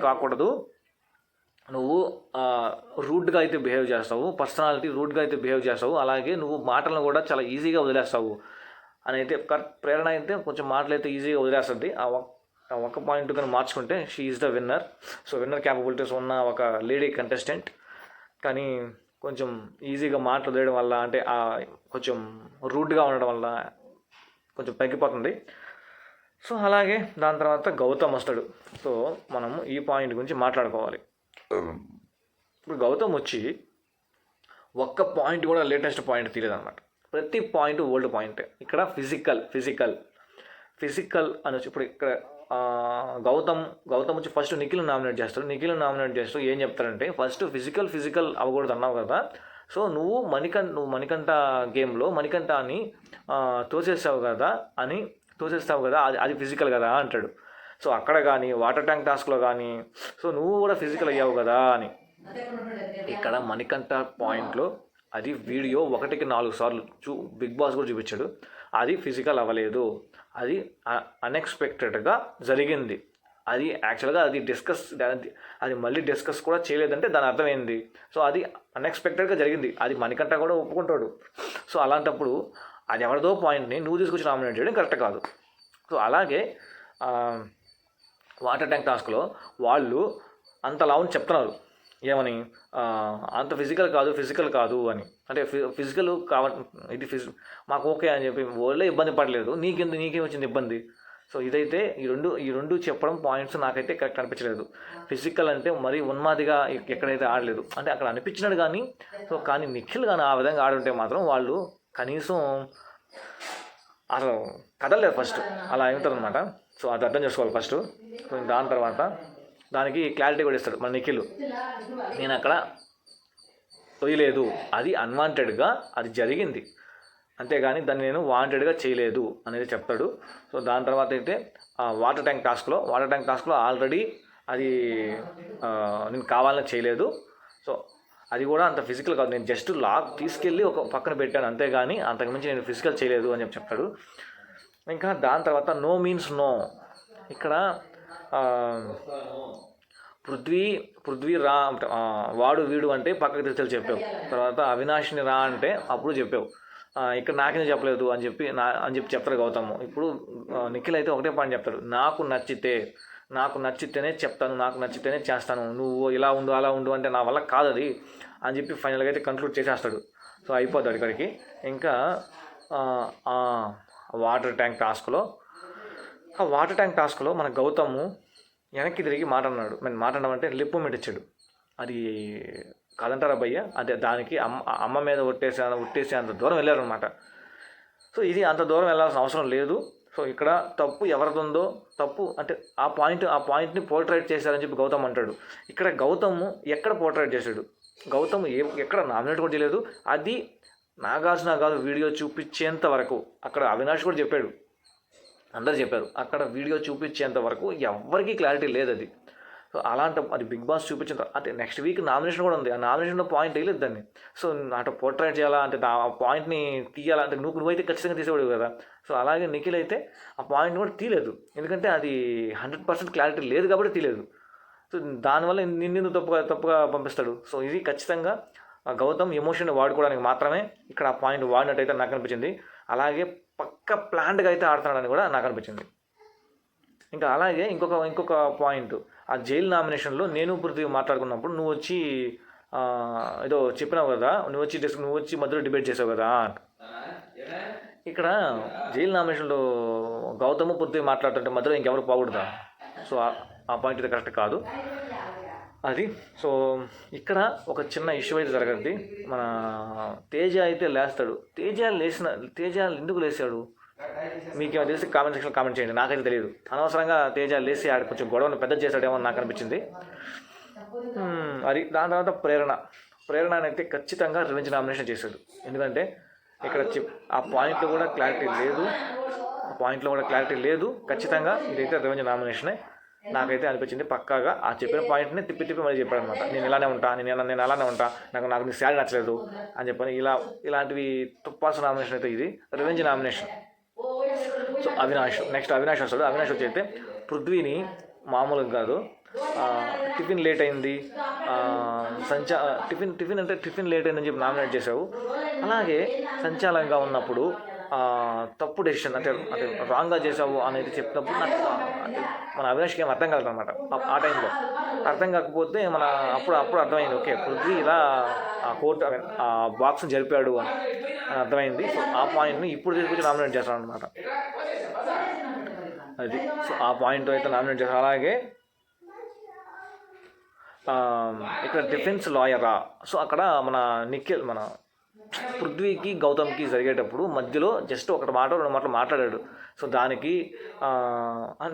కాకూడదు, నువ్వు రూడ్గా అయితే బిహేవ్ చేస్తావు, పర్సనాలిటీ రూడ్గా అయితే బిహేవ్ చేస్తావు, అలాగే నువ్వు మాటలను కూడా చాలా ఈజీగా వదిలేస్తావు అని అయితే ప్రేరణ అయితే కొంచెం మాటలు అయితే ఈజీగా వదిలేస్తుంది. ఆ ఒక్క పాయింట్ కానీ మార్చుకుంటే she is the winner. So winner capabilities ఉన్న ఒక లేడీ కంటెస్టెంట్, కానీ కొంచెం ఈజీగా మాటలు వదిలేయడం వల్ల, అంటే కొంచెం రూడ్గా ఉండడం వల్ల కొంచెం తగ్గిపోతుంది. సో అలాగే దాని తర్వాత గౌతమ్ వస్తాడు. సో మనము ఈ పాయింట్ గురించి మాట్లాడుకోవాలి. ఇప్పుడు గౌతమ్ వచ్చి ఒక్క పాయింట్ కూడా లేటెస్ట్ పాయింట్ తీయలేదన్నమాట. ప్రతి పాయింట్ ఓల్డ్ పాయింటే. ఇక్కడ ఫిజికల్ అనొచ్చు. ఇప్పుడు ఇక్కడ గౌతమ్ వచ్చి ఫస్ట్ నిఖిల్ నామినేట్ చేస్తూ ఏం చెప్తారంటే, ఫస్ట్ ఫిజికల్ అవ్వకూడదు అన్నావు కదా, సో నువ్వు మణికంఠ గేమ్లో మణికంఠని తోసేస్తావు కదా, అది ఫిజికల్ కదా అంటాడు. సో అక్కడ కానీ వాటర్ ట్యాంక్ టాస్క్లో కానీ సో నువ్వు కూడా ఫిజికల్ అయ్యావు కదా అని. ఇక్కడ మణికంఠ పాయింట్లో అది వీడియో 1కి 4 సార్లు బిగ్ బాస్ కూడా చూపించాడు, అది ఫిజికల్ అవ్వలేదు, అది అన్ఎక్స్పెక్టెడ్గా జరిగింది. అది యాక్చువల్గా అది మళ్ళీ డిస్కస్ కూడా చేయలేదంటే దాని అర్థం ఏంది? సో అది అన్ఎక్స్పెక్టెడ్గా జరిగింది, అది మణికంఠ కూడా ఒప్పుకుంటాడు. సో అలాంటప్పుడు అది ఎవరిదో పాయింట్ని నువ్వు తీసుకొచ్చి నామినేట్ చేయడం కరెక్ట్ కాదు. సో అలాగే వాటర్ ట్యాంక్ టాస్క్లో వాళ్ళు అంత లావుని చెప్తున్నారు ఏమని, అంత ఫిజికల్ కాదు అని, అంటే ఫిజికల్ ఇది మాకు ఓకే అని చెప్పి వాళ్ళే ఇబ్బంది పడలేదు, నీకేం వచ్చింది ఇబ్బంది. సో ఇదైతే ఈ రెండు చెప్పడం పాయింట్స్ నాకైతే కరెక్ట్ అనిపించలేదు. ఫిజికల్ అంటే మరీ ఉన్మాదిగా ఎక్కడైతే ఆడలేదు, అంటే అక్కడ అనిపించినాడు కానీ. సో కానీ నిఖిల్ కానీ ఆ విధంగా ఆడుంటే మాత్రం వాళ్ళు కనీసం అసలు కదలలేదు ఫస్ట్, అలా అవుతుంది అనమాట. సో అది అర్థం చేసుకోవాలి ఫస్ట్. సో దాని తర్వాత దానికి క్లారిటీ కూడా ఇస్తాడు మన నిఖిల్, నేను అక్కడ తొయ్యలేదు, అది అన్వాంటెడ్గా అది జరిగింది, అంతేగాని దాన్ని నేను వాంటెడ్గా చేయలేదు అనేది చెప్తాడు. సో దాని తర్వాత అయితే వాటర్ ట్యాంక్ టాస్క్లో ఆల్రెడీ అది నేను కావాలని చేయలేదు. సో అది కూడా అంత ఫిజికల్ కాదు, నేను జస్ట్ లాక్ తీసుకెళ్ళి ఒక పక్కన పెట్టాను అంతేగాని అంతకుమించి నేను ఫిజికల్ చేయలేదు అని చెప్పి చెప్తాడు. ఇంకా దాని తర్వాత నో మీన్స్ నో. ఇక్కడ పృథ్వీ రా వాడు వీడు అంటే పక్కకి తెచ్చి చెప్పావు, తర్వాత అవినాష్ని రా అంటే అప్పుడు చెప్పావు, ఇక్కడ నాకేం చెప్పలేదు అని చెప్పి చెప్తారు గౌతమ్. ఇప్పుడు నిఖిల్ అయితే ఒకటే పాయింట్ చెప్తాడు, నాకు నచ్చితేనే చెప్తాను, నాకు నచ్చితేనే చేస్తాను, నువ్వు ఇలా ఉండు అలా ఉండు అంటే నా వల్ల కాదు అది అని చెప్పి ఫైనల్గా అయితే కంక్లూడ్ చేసేస్తాడు. సో అయిపోతాడు ఇక్కడికి. ఇంకా వాటర్ ట్యాంక్ టాస్క్లో మన గౌతమ్ వెనక్కి తిరిగి మాట్లాడడం అంటే లిప్ మూమెంట్ ఇచ్చాడు. అది కాదంటారా భయ్య, అదే దానికి అమ్మ మీద ఒట్టేసి అంత దూరం వెళ్ళారనమాట. సో ఇది అంత దూరం వెళ్ళాల్సిన అవసరం లేదు. సో ఇక్కడ తప్పు ఎవరిదుందో, తప్పు అంటే ఆ పాయింట్ని పోర్ట్రేట్ చేశారని చెప్పి గౌతమ్ అంటాడు. ఇక్కడ గౌతమ్ ఎక్కడ పోర్ట్రేట్ చేశాడు, గౌతమ్ ఎక్కడ నామినేట్ కూడా చేయలేదు. అది నాగార్జున గారు వీడియో చూపించేంత వరకు, అక్కడ అవినాష్ కూడా చెప్పాడు, అందరు చెప్పారు, అక్కడ వీడియో చూపించేంత వరకు ఎవరికీ క్లారిటీ లేదు అది. సో అది బిగ్ బాస్ చూపించిన అంటే నెక్స్ట్ వీక్ నామినేషన్ కూడా ఉంది, ఆ నామినేషన్లో పాయింట్ వేయలేదు దాన్ని. సో అటు పోర్ట్రేట్ చేయాలా అంటే ఆ పాయింట్ని తీయాలా అంటే నువ్వైతే ఖచ్చితంగా తీసేవాడు కదా. సో అలాగే నిఖిల్ అయితే ఆ పాయింట్ కూడా తీయలేదు, ఎందుకంటే అది 100% క్లారిటీ లేదు కాబట్టి తీయలేదు. సో దానివల్ల నిన్ను తప్పుగా పంపిస్తాడు. సో ఇది ఖచ్చితంగా గౌతమ్ ఎమోషన్ వాడుకోవడానికి మాత్రమే ఇక్కడ ఆ పాయింట్ వాడినట్టయితే నాకు అనిపించింది. అలాగే పక్క ప్లాంట్గా అయితే ఆడుతున్నాడని కూడా నాకు అనిపించింది. ఇంకా అలాగే ఇంకొక పాయింట్, ఆ జైలు నామినేషన్లో నేను పృథ్వీ మాట్లాడుకున్నప్పుడు నువ్వు వచ్చి ఏదో చెప్పినావు కదా, నువ్వు వచ్చి మధ్యలో డిబేట్ చేసావు కదా. ఇక్కడ జైలు నామినేషన్లో గౌతమ్ పృథ్వీ మాట్లాడుతుంటే మధ్యలో ఇంకెవరు పోకూడదా? సో ఆ పాయింట్ అయితే కరెక్ట్ కాదు అది. సో ఇక్కడ ఒక చిన్న ఇష్యూ అయితే జరగద్ది. మన తేజ అయితే లేస్తాడు. తేజ ఎందుకు లేచాడు మీకు తెలిసి కామెంట్ సెక్షన్లో కామెంట్ చేయండి, నాకైతే తెలియదు. అనవసరంగా తేజ లేచి ఆడ కొంచెం గొడవను పెద్ద చేశాడేమో నాకు అనిపించింది అది. దాని తర్వాత ప్రేరణ అయితే ఖచ్చితంగా రివెంజ్ నామినేషన్ చేశాడు. ఎందుకంటే ఇక్కడ ఆ పాయింట్లో కూడా క్లారిటీ లేదు. ఖచ్చితంగా ఇదైతే రివెంజ్ నామినేషనే నాకైతే అనిపించింది. పక్కాగా ఆ చెప్పిన పాయింట్ని తిప్పి మళ్ళీ చెప్పాడు అనమాట. నేను ఇలానే ఉంటా, నేను అలానే ఉంటా, నాకు నీ శారీ నచ్చలేదు అని చెప్పని ఇలాంటివి తుప్పాల్సిన నామినేషన్ అయితే ఇది revenge nomination. So next Avinash వస్తాడు. అవినాష్ వచ్చి అయితే పృథ్వీని మామూలుగా కాదు, టిఫిన్ లేట్ అయింది, టిఫిన్ లేట్ అయిందని చెప్పి నామినేట్ చేసావు. అలాగే సంచాలకంగా ఉన్నప్పుడు తప్పు డెసిషన్ అంటే రాంగ్గా చేసావు అనేది చెప్పినప్పుడు నాకు మన అవినాష్కి ఏం అర్థం కాలేదన్నమాట. ఆ టైంలో అర్థం కాకపోతే అప్పుడు అర్థమైంది, ఓకే పృథ్వీ ఇలా కోర్టు ఆ బాక్స్ని జరిపాడు అని అర్థమైంది. సో ఆ పాయింట్ని ఇప్పుడు తీసుకొచ్చి నామినేట్ చేస్తాను అనమాట అది. సో ఆ పాయింట్ అయితే నామినేట్ చేస్తాను. అలాగే ఇక్కడ డిఫెన్స్ లాయరా. సో అక్కడ మన నిఖిల్ పృథ్వీకి గౌతమ్కి జరిగేటప్పుడు మధ్యలో జస్ట్ రెండు మాటలు మాట్లాడాడు. సో దానికి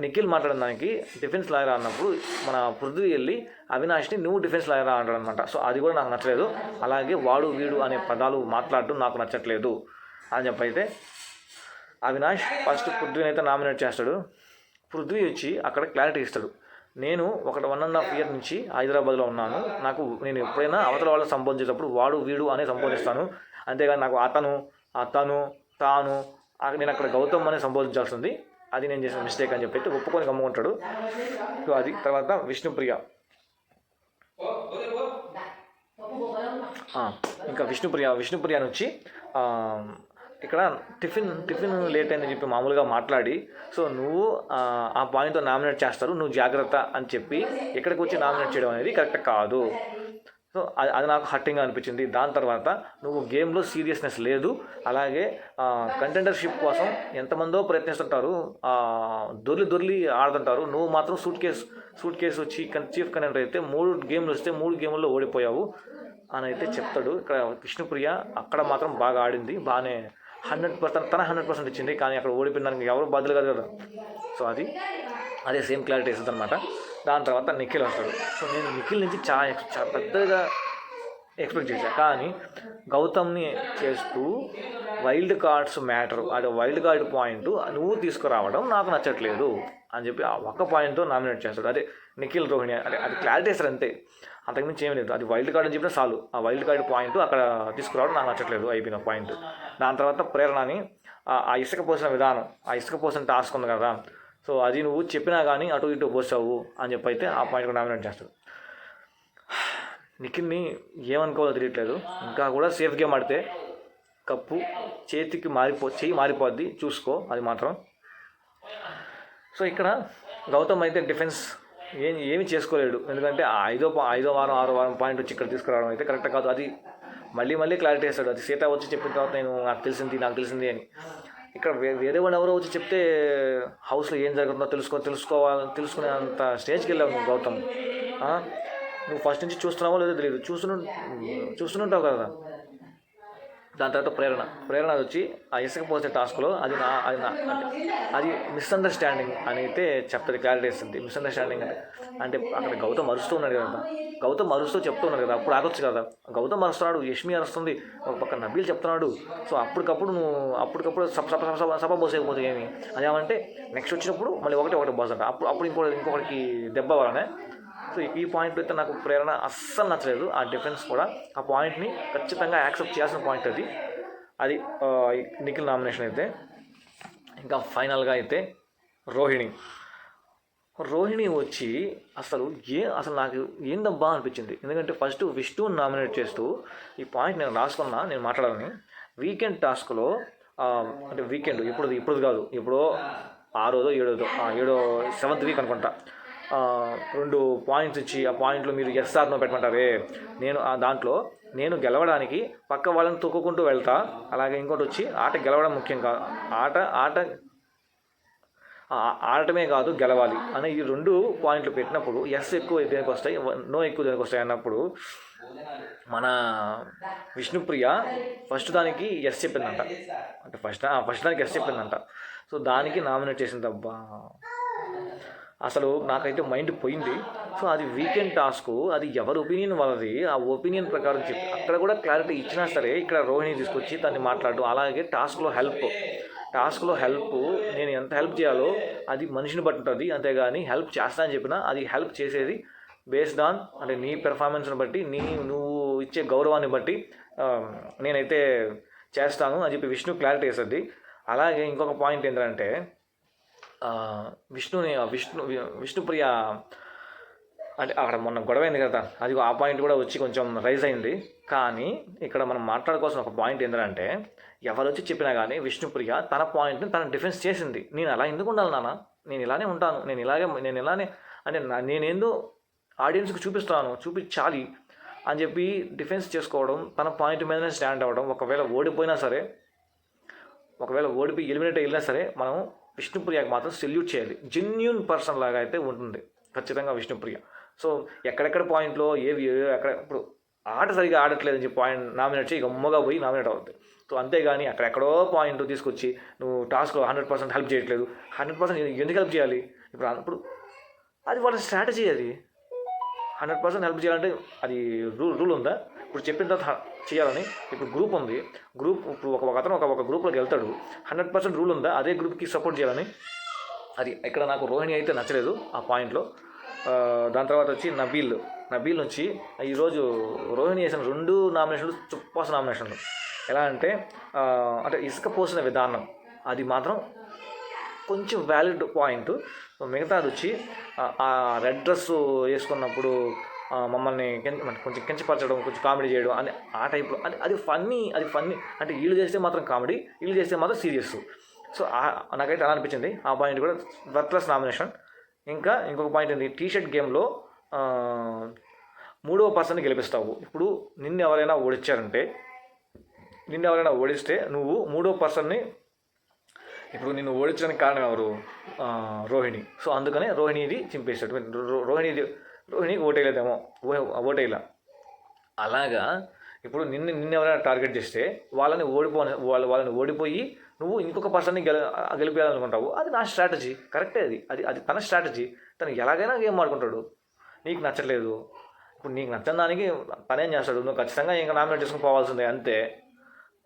నిఖిల్ మాట్లాడిన దానికి డిఫెన్స్ లాయరా అన్నప్పుడు మన పృథ్వీ వెళ్ళి అవినాష్ని నువ్వు డిఫెన్స్ లాయరా అంటాడు అనమాట. సో అది కూడా నాకు నచ్చలేదు. అలాగే వాడు వీడు అనే పదాలు మాట్లాడటం నాకు నచ్చట్లేదు అని చెప్పైతే అవినాష్ ఫస్ట్ పృథ్వీని అయితే నామినేట్ చేస్తాడు. పృథ్వీ వచ్చి అక్కడ క్లారిటీ ఇస్తాడు, నేను 1.5 year నుంచి హైదరాబాద్లో ఉన్నాను, నేను ఎప్పుడైనా అవతల వాళ్ళని సంబోధించేటప్పుడు వాడు వీడు అనే సంబోధిస్తాను, అంతేగాని నాకు అతను తాను నేను అక్కడ గౌతమ్ అనే సంబోధించాల్సింది, అది నేను చేసిన మిస్టేక్ అని చెప్పి ఒప్పుకొని గమ్ముకుంటాడు. సో అది. తర్వాత విష్ణుప్రియ విష్ణుప్రియ నుంచి ఇక్కడ టిఫిన్ లేట్ అయిందని చెప్పి మామూలుగా మాట్లాడి, సో నువ్వు ఆ పాయింట్తో నామినేట్ చేస్తారు, నువ్వు జాగ్రత్త అని చెప్పి ఇక్కడికి వచ్చి నామినేట్ చేయడం అనేది కరెక్ట్ కాదు. సో అది నాకు హర్టింగ్గా అనిపించింది. దాని తర్వాత నువ్వు గేమ్లో సీరియస్నెస్ లేదు, అలాగే కంటెండర్షిప్ కోసం ఎంతమందో ప్రయత్నిస్తుంటారు, దొర్లి ఆడుతుంటారు, నువ్వు మాత్రం సూట్ కేసు వచ్చి చీఫ్ కంటెండర్ అయితే 3 గేమ్లు వస్తే 3 గేముల్లో ఓడిపోయావు అని అయితే చెప్తాడు. ఇక్కడ విష్ణుప్రియ అక్కడ మాత్రం బాగా ఆడింది, బాగానే 100% తన 100% ఇచ్చింది, కానీ అక్కడ ఓడిపోయిన దానికి ఎవరు బాధ్యులు కాదు కదా. సో అదే సేమ్ క్లారిటీ ఇస్తుంది అనమాట. దాని తర్వాత నిఖిల్ వస్తాడు. సో నేను నిఖిల్ నుంచి చాలా పెద్దగా ఎక్స్పెక్ట్ చేశాను, కానీ గౌతమ్ని చేస్తూ వైల్డ్ కార్డ్స్ మ్యాటర్, అది వైల్డ్ కార్డ్ పాయింట్ నువ్వు తీసుకురావడం నాకు నచ్చట్లేదు అని చెప్పి ఆ ఒక్క పాయింట్తో నామినేట్ చేస్తాడు. అదే నిఖిల్ రోహిణి అది క్లారిటీ ఇస్తారు అంతే, అంతకుమించి ఏమీ లేదు. అది వైల్డ్ కార్డ్ అని చెప్పినా చాలు, ఆ వైల్డ్ కార్డ్ పాయింట్ అక్కడ తీసుకురావడం నాకు నచ్చట్లేదు, అయిపోయిన పాయింట్. దాని తర్వాత ప్రేరణని ఆ ఇసుక పోసిన విధానం, ఆ ఇసుక పోసిన టాస్క్ ఉంది కదా, సో అది నువ్వు చెప్పినా కానీ అటు ఇటు పోసావు అని చెప్పి అయితే ఆ పాయింట్ నామినేట్ చేస్తాడు. నిఖిల్ని ఏమనుకోవాలో తెలియట్లేదు, ఇంకా కూడా సేఫ్ గేమ్ ఆడితే కప్పు చేయి మారిపోద్ది, చూసుకో అది మాత్రం. సో ఇక్కడ గౌతమ్ అయితే డిఫెన్స్ ఏమి చేసుకోలేడు, ఎందుకంటే ఐదో వారం 6వ వారం పాయింట్ వచ్చి ఇక్కడ తీసుకురావడం అయితే కరెక్ట్ కాదు. అది మళ్ళీ క్లారిటీ ఇస్తాడు, అది సీత వచ్చి చెప్పిన తర్వాత నాకు తెలిసింది అని. ఇక్కడ వేరే వాళ్ళు ఎవరో వచ్చి చెప్తే హౌస్లో ఏం జరుగుతుందో తెలుసుకునే అంత స్టేజ్కి వెళ్ళావు నువ్వు గౌతమ్. నువ్వు ఫస్ట్ నుంచి చూస్తున్నావో లేదో తెలియదు, చూస్తుంటావు కదా. దాని తర్వాత ప్రేరణ వచ్చి ఆ ఇసుక పోసే టాస్క్లో అది మిస్అండర్స్టాండింగ్ అని అయితే చెప్తుంది, క్లారిటీ ఇస్తుంది. మిస్అండర్స్టాండింగ్ అంటే అక్కడ గౌతమ్ అరుస్తూ ఉన్నాడు కదా, గౌతమ్ అరుస్తూ చెప్తూ ఉన్నాడు కదా, అప్పుడు ఆగొచ్చు కదా. గౌతమ్ అరుస్తున్నాడు, యష్మి అరుస్తుంది, ఒక పక్క నబీల్ చెప్తున్నాడు. సో అప్పటికప్పుడు సభ పోసేయకపోతే ఏమి అదేమంటే నెక్స్ట్ వచ్చినప్పుడు మళ్ళీ ఒకటి పోసంట, అప్పుడు ఇంకొకరికి దెబ్బ వలనే. సో ఈ పాయింట్ అయితే నాకు ప్రేరణ అస్సలు నచ్చలేదు. ఆ డిఫెన్స్ కూడా ఆ పాయింట్ని ఖచ్చితంగా యాక్సెప్ట్ చేయాల్సిన పాయింట్ అది నిఖిల్ నామినేషన్ అయితే. ఇంకా ఫైనల్గా అయితే రోహిణి వచ్చి అసలు నాకు ఏందబ్బా అనిపించింది. ఎందుకంటే ఫస్ట్ విష్ణుని నామినేట్ చేస్తూ ఈ పాయింట్ నేను మాట్లాడాలని. వీకెండ్ టాస్క్లో అంటే వీకెండ్ ఇప్పుడు కాదు, ఎప్పుడో 6వ 7వ 7th వీక్ అనుకుంటా, 2 పాయింట్స్ ఇచ్చి ఆ పాయింట్లో మీరు ఎస్ఆర్నో పెట్టమంటారే, దాంట్లో నేను గెలవడానికి పక్క వాళ్ళని తొక్కుకుంటూ వెళ్తా, అలాగే ఇంకోటి వచ్చి ఆట గెలవడం ముఖ్యం కాదు, ఆడటమే కాదు గెలవాలి అనే ఈ 2 పాయింట్లు పెట్టినప్పుడు ఎస్ ఎక్కువ దేనికి వస్తాయి, నో ఎక్కువ దేనికి వస్తాయి అన్నప్పుడు మన విష్ణుప్రియ ఫస్ట్ దానికి ఎస్ చెప్పిందంట, అంటే ఫస్ట్ దానికి ఎస్ చెప్పిందంట. సో దానికి నామినేట్ చేసిందబ్బా. అసలు నాకైతే మైండ్ పోయింది. సో అది వీకెండ్ టాస్క్, అది ఎవరి ఒపీనియన్ వాళ్ళది, ఆ ఒపీనియన్ ప్రకారం చెప్పి అక్కడ కూడా క్లారిటీ ఇచ్చినా సరే ఇక్కడ రోహిణి తీసుకొచ్చి దాన్ని మాట్లాడడం. అలాగే టాస్క్లో హెల్ప్ నేను ఎంత హెల్ప్ చేయాలో అది మనిషిని బట్టి ఉంటుంది, అంతేగాని హెల్ప్ చేస్తానని చెప్పినా అది హెల్ప్ చేసేది బేస్డ్ ఆన్ అంటే నీ పెర్ఫార్మెన్స్ని బట్టి, నువ్వు ఇచ్చే గౌరవాన్ని బట్టి నేనైతే చేస్తాను అని చెప్పి విష్ణు క్లారిటీ వేస్తుంది. అలాగే ఇంకొక పాయింట్ ఏంటంటే విష్ణుప్రియ అంటే అక్కడ మొన్న గొడవ అయింది కదా, అది ఆ పాయింట్ కూడా వచ్చి కొంచెం రైజ్ అయింది. కానీ ఇక్కడ మనం మాట్లాడుకోవాల్సిన ఒక పాయింట్ ఏంటంటే ఎవరు వచ్చి చెప్పినా కానీ విష్ణుప్రియ తన పాయింట్ని తన డిఫెన్స్ చేసింది. నేను అలా ఎందుకు ఉండాలి నాన్న, నేను ఇలానే ఉంటాను, నేను ఇలానే అంటే నేనేందో ఆడియన్స్కి చూపించాలి అని చెప్పి డిఫెన్స్ చేసుకోవడం, తన పాయింట్ మీదనే స్టాండ్ అవ్వడం. ఒకవేళ ఓడిపోయి ఎలిమినేట్ వెళ్ళినా సరే మనం విష్ణుప్రియకి మాత్రం సెల్యూట్ చేయాలి. జెన్యూన్ పర్సన్ లాగా అయితే ఉంటుంది ఖచ్చితంగా విష్ణుప్రియ. సో ఎక్కడెక్కడ పాయింట్లో ఎక్కడ ఇప్పుడు ఆట సరిగా ఆడట్లేదని చెప్పి పాయింట్ నామినేట్ చేయి గమ్మగా పోయి నామినేట్ అవుతుంది. సో అంతేగాని అక్కడెక్కడో పాయింట్ తీసుకొచ్చి నువ్వు టాస్క్లో 100% హెల్ప్ చేయట్లేదు, 100% ఎందుకు హెల్ప్ చేయాలి? ఇప్పుడు అది వాళ్ళ స్ట్రాటజీ, అది 100% హెల్ప్ చేయాలంటే అది రూల్ ఉందా? ఇప్పుడు చెప్పిన తర్వాత చేయాలని ఇప్పుడు గ్రూప్ ఉంది, ఇప్పుడు ఒక అతను ఒక గ్రూప్లోకి వెళ్తాడు, 100% రూల్ ఉందా అదే గ్రూప్కి సపోర్ట్ చేయాలని? అది ఇక్కడ నాకు రోహిణి అయితే నచ్చలేదు ఆ పాయింట్లో. దాని తర్వాత వచ్చి నబీల్ వచ్చి ఈరోజు రోహిణి చేసిన 2 నామినేషన్లు చుప్పాస్ నామినేషన్లు. ఎలా అంటే ఇసుక పోసిన విధానం అది మాత్రం కొంచెం వ్యాలిడ్ పాయింట్. మిగతాది వచ్చి ఆ రెడ్ డ్రెస్ వేసుకున్నప్పుడు మమ్మల్ని కొంచెం కించపరచడం, కొంచెం కామెడీ చేయడం అని ఆ టైప్లో అది ఫన్నీ అంటే వీళ్ళు చేస్తే మాత్రం కామెడీ, వీళ్ళు చేస్తే మాత్రం సీరియస్. సో నాకైతే అలా అనిపించింది. ఆ పాయింట్ కూడా వర్త్లెస్ నామినేషన్. ఇంకా ఇంకొక పాయింట్ ఏంటి, టీషర్ట్ గేమ్లో మూడవ పర్సన్ని గెలిపిస్తావు. ఇప్పుడు నిన్ను ఎవరైనా ఓడిస్తే నువ్వు మూడో పర్సన్ని, ఇప్పుడు నిన్ను ఓడించడానికి కారణం ఎవరు? రోహిణి. సో అందుకనే రోహిణిది చింపేస్తాడు. రోహిణి ఓటేయలా. అలాగా ఇప్పుడు నిన్ను ఎవరైనా టార్గెట్ చేస్తే వాళ్ళని ఓడిపోయి నువ్వు ఇంకొక పర్సన్ని గెలిపేయాలనుకుంటావు. అది నా స్ట్రాటజీ, కరెక్టే. అది తన స్ట్రాటజీ. తను ఎలాగైనా గేమ్ ఆడుకుంటాడు. నీకు నచ్చట్లేదు, ఇప్పుడు నీకు నచ్చని దానికి తనేం చేస్తాడు? నువ్వు ఖచ్చితంగా ఇంకా నామినేట్ చేసుకుని పోవాల్సిందే, అంతే.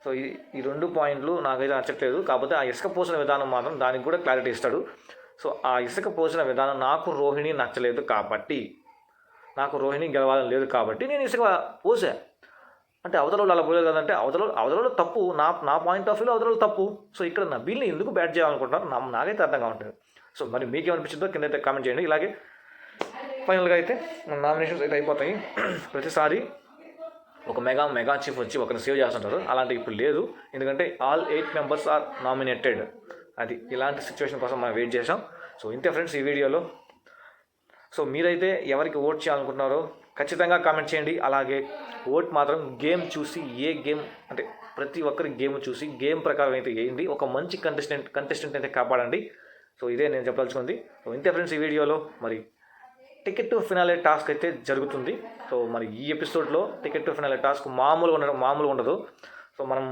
సో ఈ 2 పాయింట్లు నాకైతే నచ్చట్లేదు. కాకపోతే ఆ ఇసుక పోసిన విధానం మాత్రం దానికి కూడా క్లారిటీ ఇస్తాడు. సో ఆ ఇసుక పోసిన విధానం నాకు రోహిణి నచ్చలేదు కాబట్టి, నాకు రోహిణి గెలవాలని లేదు కాబట్టి నేను ఇసుక పోసా. అంటే అవతల అలా పోలేదు కదంటే అవతల తప్పు, నా పాయింట్ ఆఫ్ వ్యూలో అవతల తప్పు. సో ఇక్కడ నబీల్ని ఎందుకు బ్యాట్ చేయాలనుకుంటున్నారు నాకైతే అర్థం కావట్లేదు. సో మరి మీకేమనిపించిందో కింద అయితే కామెంట్ చేయండి. ఇలాగే ఫైనల్గా అయితే నామినేషన్స్ అయితే అయిపోతాయి. ప్రతిసారి ఒక మెగా చీఫ్ వచ్చి ఒకరిని సేవ్ చేస్తుంటారు. అలాంటి ఇప్పుడు లేదు, ఎందుకంటే ఆల్ 8 మెంబర్స్ ఆర్ నామినేటెడ్. అది ఇలాంటి సిచ్యువేషన్ కోసం మనం వెయిట్ చేసాం. సో ఇంతే ఫ్రెండ్స్ ఈ వీడియోలో. సో మీరైతే ఎవరికి ఓట్ చేయాలనుకుంటున్నారో ఖచ్చితంగా కామెంట్ చేయండి. అలాగే ఓట్ మాత్రం గేమ్ చూసి, ఏ గేమ్ అంటే ప్రతి ఒక్కరి గేమ్ చూసి గేమ్ ప్రకారం అయితే వేయండి. ఒక మంచి కంటెస్టెంట్ అయితే కాపాడండి. సో ఇదే నేను చెప్పదలుచుకుంది. సో ఇంతే ఫ్రెండ్స్ ఈ వీడియోలో. మరి టికెట్ టు ఫినాలే టాస్క్ అయితే జరుగుతుంది. సో మరి ఈ ఎపిసోడ్లో టికెట్ టు ఫినాలే టాస్క్ మామూలుగా ఉండదు. సో మనం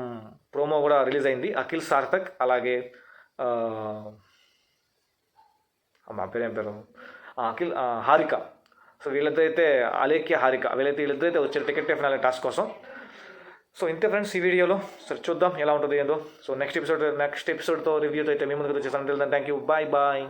ప్రోమో కూడా రిలీజ్ అయింది. అఖిల్ సార్థక్ అలాగే మా పేరేం పేరు అఖిల్ హారిక. సో వీళ్ళతో అయితే అలేఖ్య హారిక వీళ్ళిద్దరైతే వచ్చారు టికెట్ టు ఫినాలే టాస్క్ కోసం. సో ఇంతే ఫ్రెండ్స్ ఈ వీడియోలో. సరే చూద్దాం ఎలా ఉంటుంది ఏందో. సో నెక్స్ట్ ఎపిసోడ్తో రివ్యూతో అయితే మీ ముందుకు వచ్చేసాను. Thank you, bye.